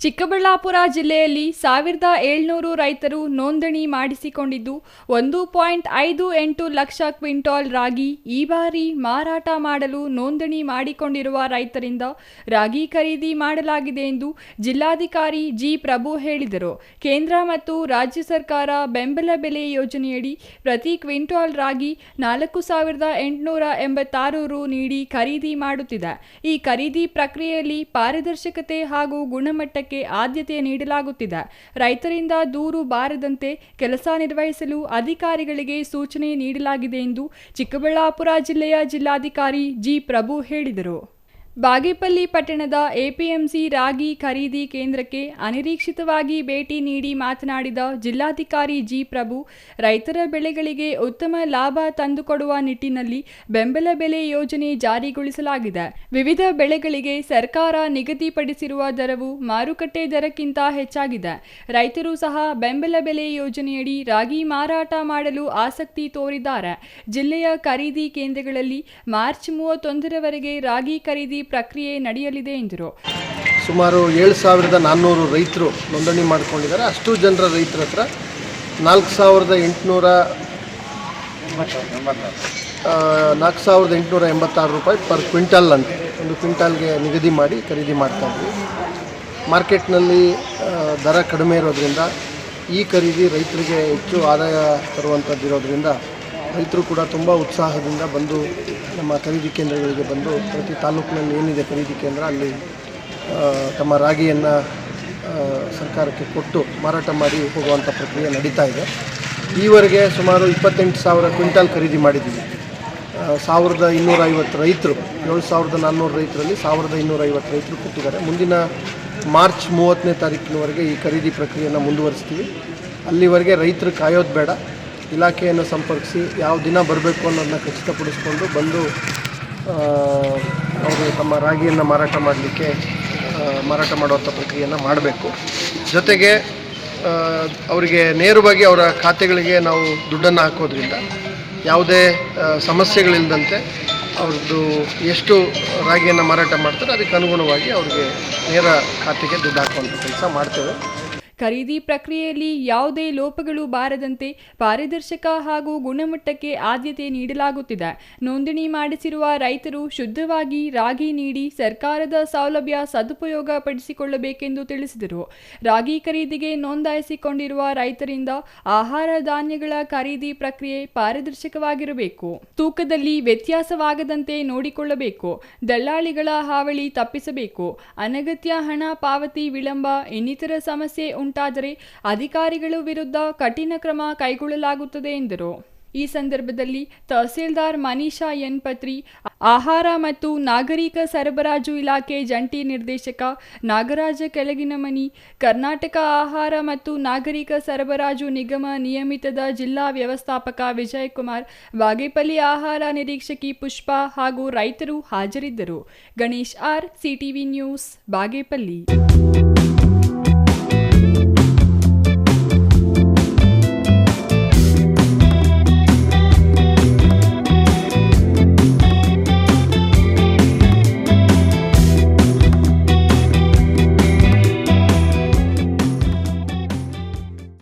ಚಿಕ್ಕಬಳ್ಳಾಪುರ ಜಿಲ್ಲೆಯಲ್ಲಿ 1700 ರೈತರು ನೋಂದಣಿ ಮಾಡಿಸಿಕೊಂಡಿದ್ದು 1.58 ಲಕ್ಷ ಕ್ವಿಂಟಾಲ್ ರಾಗಿ ಈ ಬಾರಿ ಮಾರಾಟ ಮಾಡಲು ನೋಂದಣಿ ಮಾಡಿಕೊಂಡಿರುವ ರೈತರಿಂದ ರಾಗಿ ಖರೀದಿ ಮಾಡಲಾಗಿದೆ ಎಂದು ಜಿಲ್ಲಾಧಿಕಾರಿ ಜಿ ಪ್ರಭು ಹೇಳಿದರು. ಕೇಂದ್ರ ಮತ್ತು ರಾಜ್ಯ ಸರ್ಕಾರ ಬೆಂಬಲ ಬೆಲೆ ಯೋಜನೆಯಡಿ ಪ್ರತಿ ಕ್ವಿಂಟಾಲ್ ರಾಗಿ 4886 ರು ನೀಡಿ ಖರೀದಿ ಮಾಡುತ್ತಿದೆ. ಈ ಖರೀದಿ ಪ್ರಕ್ರಿಯೆಯಲ್ಲಿ ಪಾರದರ್ಶಕತೆ ಹಾಗೂ ಗುಣಮಟ್ಟಕ್ಕೆ ಆದ್ಯತೆ ನೀಡಲಾಗುತ್ತಿದೆ. ರೈತರಿಂದ ದೂರು ಬಾರದಂತೆ ಕೆಲಸ ನಿರ್ವಹಿಸಲು ಅಧಿಕಾರಿಗಳಿಗೆ ಸೂಚನೆ ನೀಡಲಾಗಿದೆ ಎಂದು ಚಿಕ್ಕಬಳ್ಳಾಪುರ ಜಿಲ್ಲೆಯ ಜಿಲ್ಲಾಧಿಕಾರಿ ಜಿ ಪ್ರಭು ಹೇಳಿದರು. ಬಾಗೇಪಲ್ಲಿ ಪಟ್ಟಣದ ಎಪಿಎಂಸಿ ರಾಗಿ ಖರೀದಿ ಕೇಂದ್ರಕ್ಕೆ ಅನಿರೀಕ್ಷಿತವಾಗಿ ಭೇಟಿ ನೀಡಿ ಮಾತನಾಡಿದ ಜಿಲ್ಲಾಧಿಕಾರಿ ಜಿ ಪ್ರಭು, ರೈತರ ಬೆಳೆಗಳಿಗೆ ಉತ್ತಮ ಲಾಭ ತಂದುಕೊಡುವ ನಿಟ್ಟಿನಲ್ಲಿ ಬೆಂಬಲ ಬೆಲೆ ಯೋಜನೆ ಜಾರಿಗೊಳಿಸಲಾಗಿದೆ. ವಿವಿಧ ಬೆಳೆಗಳಿಗೆ ಸರ್ಕಾರ ನಿಗದಿಪಡಿಸಿರುವ ದರವು ಮಾರುಕಟ್ಟೆ ದರಕ್ಕಿಂತ ಹೆಚ್ಚಾಗಿದೆ. ರೈತರು ಸಹ ಬೆಂಬಲ ಬೆಲೆ ಯೋಜನೆಯಡಿ ರಾಗಿ ಮಾರಾಟ ಮಾಡಲು ಆಸಕ್ತಿ ತೋರಿದ್ದಾರೆ. ಜಿಲ್ಲೆಯ ಖರೀದಿ ಕೇಂದ್ರಗಳಲ್ಲಿ ಮಾರ್ಚ್ 31ರವರೆಗೆ ರಾಗಿ ಖರೀದಿ ಪ್ರಕ್ರಿಯೆ ನಡೆಯಲಿದೆ ಎಂದರು. ಸುಮಾರು 7400 ರೈತರು ನೋಂದಣಿ ಮಾಡಿಕೊಂಡಿದ್ದಾರೆ. ಅಷ್ಟು ಜನರ ರೈತರ ಹತ್ರ 4886 ರೂಪಾಯಿ ಪರ್ ಕ್ವಿಂಟಲ್ ಅಂತ ಒಂದು ಕ್ವಿಂಟಾಲ್ಗೆ ನಿಗದಿ ಮಾಡಿ ಖರೀದಿ ಮಾಡ್ತಾ ಇದ್ವಿ. ಮಾರ್ಕೆಟ್ನಲ್ಲಿ ದರ ಕಡಿಮೆ ಇರೋದ್ರಿಂದ ಈ ಖರೀದಿ ರೈತರಿಗೆ ಹೆಚ್ಚು ಆದಾಯ ತರುವಂಥದ್ದಿರೋದ್ರಿಂದ ರೈತರು ಕೂಡ ತುಂಬ ಉತ್ಸಾಹದಿಂದ ಬಂದು ನಮ್ಮ ಖರೀದಿ ಕೇಂದ್ರಗಳಿಗೆ ಬಂದು ಪ್ರತಿ ತಾಲೂಕಿನಲ್ಲಿ ಏನಿದೆ ಖರೀದಿ ಕೇಂದ್ರ ಅಲ್ಲಿ ತಮ್ಮ ರಾಗಿಯನ್ನು ಸರ್ಕಾರಕ್ಕೆ ಕೊಟ್ಟು ಮಾರಾಟ ಮಾಡಿ ಹೋಗುವಂಥ ಪ್ರಕ್ರಿಯೆ ನಡೀತಾ ಇದೆ. ಈವರೆಗೆ ಸುಮಾರು 28,000 ಕ್ವಿಂಟಾಲ್ ಖರೀದಿ ಮಾಡಿದ್ದೀವಿ. 1250 ರೈತರು 7400 ರೈತರಲ್ಲಿ 1250 ರೈತರು ಕೊಟ್ಟಿದ್ದಾರೆ. ಮುಂದಿನ ಮಾರ್ಚ್ 30ನೇ ತಾರೀಕಿನವರೆಗೆ ಈ ಖರೀದಿ ಪ್ರಕ್ರಿಯೆಯನ್ನು ಮುಂದುವರಿಸ್ತೀವಿ. ಅಲ್ಲಿವರೆಗೆ ರೈತರು ಕಾಯೋದು ಬೇಡ, ಇಲಾಖೆಯನ್ನು ಸಂಪರ್ಕಿಸಿ ಯಾವ ದಿನ ಬರಬೇಕು ಅನ್ನೋದನ್ನ ಖಚಿತಪಡಿಸ್ಕೊಂಡು ಬಂದು ಅವರು ತಮ್ಮ ರಾಗಿಯನ್ನು ಮಾರಾಟ ಮಾಡುವಂಥ ಪ್ರಕ್ರಿಯೆಯನ್ನು ಮಾಡಬೇಕು. ಜೊತೆಗೆ ಅವರಿಗೆ ನೇರವಾಗಿ ಅವರ ಖಾತೆಗಳಿಗೆ ನಾವು ದುಡ್ಡನ್ನು ಹಾಕೋದ್ರಿಂದ ಯಾವುದೇ ಸಮಸ್ಯೆಗಳಿಲ್ಲದಂತೆ ಅವ್ರದ್ದು ಎಷ್ಟು ರಾಗಿಯನ್ನು ಮಾರಾಟ ಮಾಡ್ತಾರೆ ಅದಕ್ಕೆ ಅನುಗುಣವಾಗಿ ಅವರಿಗೆ ನೇರ ಖಾತೆಗೆ ದುಡ್ಡು ಹಾಕುವಂಥ ಕೆಲಸ ಮಾಡ್ತೇವೆ. ಖರೀದಿ ಪ್ರಕ್ರಿಯೆಯಲ್ಲಿ ಯಾವುದೇ ಲೋಪಗಳು ಬಾರದಂತೆ ಪಾರದರ್ಶಕ ಹಾಗೂ ಗುಣಮಟ್ಟಕ್ಕೆ ಆದ್ಯತೆ ನೀಡಲಾಗುತ್ತಿದೆ. ನೋಂದಣಿ ಮಾಡಿಸಿರುವ ರೈತರು ಶುದ್ಧವಾಗಿ ರಾಗಿ ನೀಡಿ ಸರ್ಕಾರದ ಸೌಲಭ್ಯ ಸದುಪಯೋಗ ಪಡಿಸಿಕೊಳ್ಳಬೇಕೆಂದು ತಿಳಿಸಿದರು. ರಾಗಿ ಖರೀದಿಗೆ ನೋಂದಾಯಿಸಿಕೊಂಡಿರುವ ರೈತರಿಂದ ಆಹಾರ ಧಾನ್ಯಗಳ ಖರೀದಿ ಪ್ರಕ್ರಿಯೆ ಪಾರದರ್ಶಕವಾಗಿರಬೇಕು. ತೂಕದಲ್ಲಿ ವ್ಯತ್ಯಾಸವಾಗದಂತೆ ನೋಡಿಕೊಳ್ಳಬೇಕು. ದಲ್ಲಾಳಿಗಳ ಹಾವಳಿ ತಪ್ಪಿಸಬೇಕು. ಅನಗತ್ಯ ಹಣ ಪಾವತಿ ವಿಳಂಬ ಇನ್ನಿತರ ಸಮಸ್ಯೆ ಉಂಟಾದರೆ ಅಧಿಕಾರಿಗಳ ವಿರುದ್ಧ ಕಠಿಣ ಕ್ರಮ ಕೈಗೊಳ್ಳಲಾಗುತ್ತದೆ ಎಂದರು. ಈ ಸಂದರ್ಭದಲ್ಲಿ ತಹಸೀಲ್ದಾರ್ ಮನೀಷಾ ಎನ್ ಪತ್ರಿ, ಆಹಾರ ಮತ್ತು ನಾಗರಿಕ ಸರಬರಾಜು ಇಲಾಖೆ ಜಂಟಿ ನಿರ್ದೇಶಕ ನಾಗರಾಜ ಕೆಳಗಿನಮನಿ, ಕರ್ನಾಟಕ ಆಹಾರ ಮತ್ತು ನಾಗರಿಕ ಸರಬರಾಜು ನಿಗಮ ನಿಯಮಿತದ ಜಿಲ್ಲಾ ವ್ಯವಸ್ಥಾಪಕ ವಿಜಯಕುಮಾರ್, ಬಾಗೇಪಲ್ಲಿ ಆಹಾರ ನಿರೀಕ್ಷಕಿ ಪುಷ್ಪ ಹಾಗೂ ರೈತರು ಹಾಜರಿದ್ದರು. Ganesh R, CTV news, Bagepalli.